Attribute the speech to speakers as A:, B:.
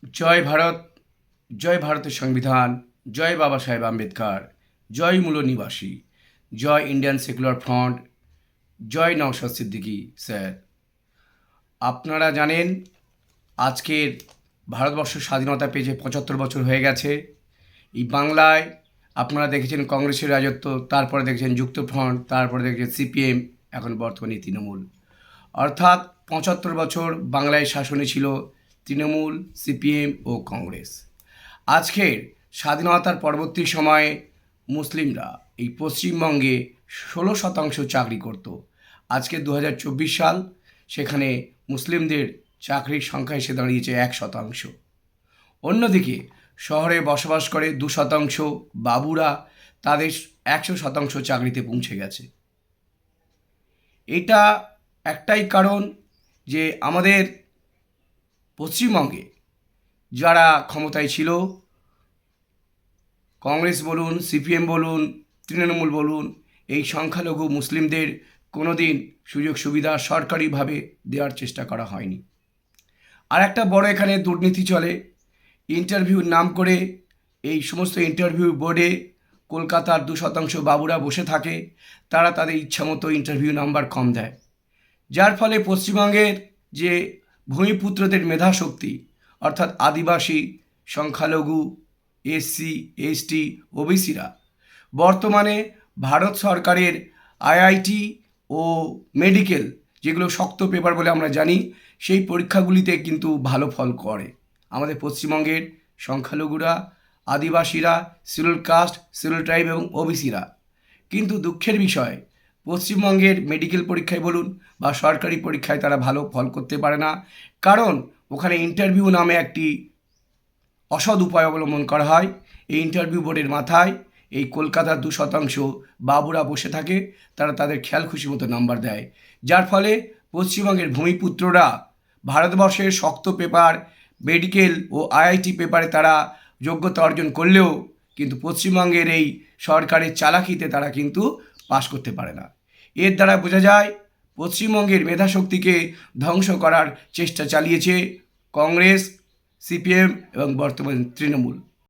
A: জয় ভারত, জয় ভারতের সংবিধান, জয় বাবা সাহেব আম্বেদকর, জয় মূল নিবাসী, জয় ইন্ডিয়ান সেকুলার ফ্রন্ট, জয় নওশাদ সিদ্দিকী স্যার। আপনারা জানেন আজকের ভারতবর্ষ স্বাধীনতা পেয়েছে ৭৫ বছর হয়ে গেছে। এই বাংলায় আপনারা দেখেছেন কংগ্রেসের রাজত্ব, তারপরে দেখেছেন যুক্তফ্রন্ট, তারপরে দেখেছেন সিপিএম, এখন বর্তমানে তৃণমূল। অর্থাৎ ৭৫ বছর বাংলায় শাসনে ছিল তৃণমূল, সিপিএম ও কংগ্রেস। আজকের স্বাধীনতার পরবর্তী সময়ে মুসলিমরা এই পশ্চিমবঙ্গে ১৬% চাকরি করত। আজকে ২০২৪ সাল, সেখানে মুসলিমদের চাকরির সংখ্যা এসে দাঁড়িয়েছে ১%। অন্যদিকে শহরে বসবাস করে ২%, বাবুরা তাদের ১০০% চাকরিতে পৌঁছে গেছে। এটা একটাই কারণ যে আমাদের পশ্চিমবঙ্গে যারা ক্ষমতায় ছিল, কংগ্রেস বলুন, সিপিএম বলুন, তৃণমূল বলুন, এই সংখ্যালঘু মুসলিমদের কোনো দিন সুযোগ সুবিধা সরকারিভাবে দেওয়ার চেষ্টা করা হয়নি। আর একটা বড় এখানে দুর্নীতি চলে। ইন্টারভিউর নাম করে এই সমস্ত ইন্টারভিউ বোর্ডে কলকাতার ২% বাবুরা বসে থাকে, তারা তাদের ইচ্ছামতো ইন্টারভিউ নাম্বার কম দেয়, যার ফলে পশ্চিমবঙ্গের যে ভূমিপুত্রদের মেধাশক্তি, অর্থাৎ আদিবাসী, সংখ্যালঘু, এসসি, এসটি, ওবিসিরা বর্তমানে ভারত সরকারের আইআইটি ও মেডিকেল, যেগুলো শক্ত পেপার বলে আমরা জানি, সেই পরীক্ষাগুলিতে কিন্তু ভালো ফল করে। আমাদের পশ্চিমবঙ্গের সংখ্যালঘুরা, আদিবাসীরা, শিডিউল কাস্ট, শিডিউল ট্রাইব এবং ওবিসিরা। কিন্তু দুঃখের বিষয়, পশ্চিমবঙ্গের মেডিকেল পরীক্ষায় বলুন বা সরকারি পরীক্ষায় তারা ভালো ফল করতে পারে না, কারণ ওখানে ইন্টারভিউ নামে একটি অসৎ উপায় অবলম্বন করা হয়। এই ইন্টারভিউ বোর্ডের মাথায় এই কলকাতার ২% বাবুরা বসে থাকে, তারা তাদের খেয়াল খুশি মতো নাম্বার দেয়, যার ফলে পশ্চিমবঙ্গের ভূমিপুত্ররা ভারতবর্ষের শক্ত পেপার, মেডিকেল ও আইআইটি পেপারে তারা যোগ্যতা অর্জন করলেও কিন্তু পশ্চিমবঙ্গের এই সরকারের চালাকিতে তারা কিন্তু পাশ করতে পারে না। এর দ্বারা বোঝা যায় পশ্চিমবঙ্গের মেধাশক্তিকে ধ্বংস করার চেষ্টা চালিয়েছে কংগ্রেস, সিপিএম এবং বর্তমান তৃণমূল।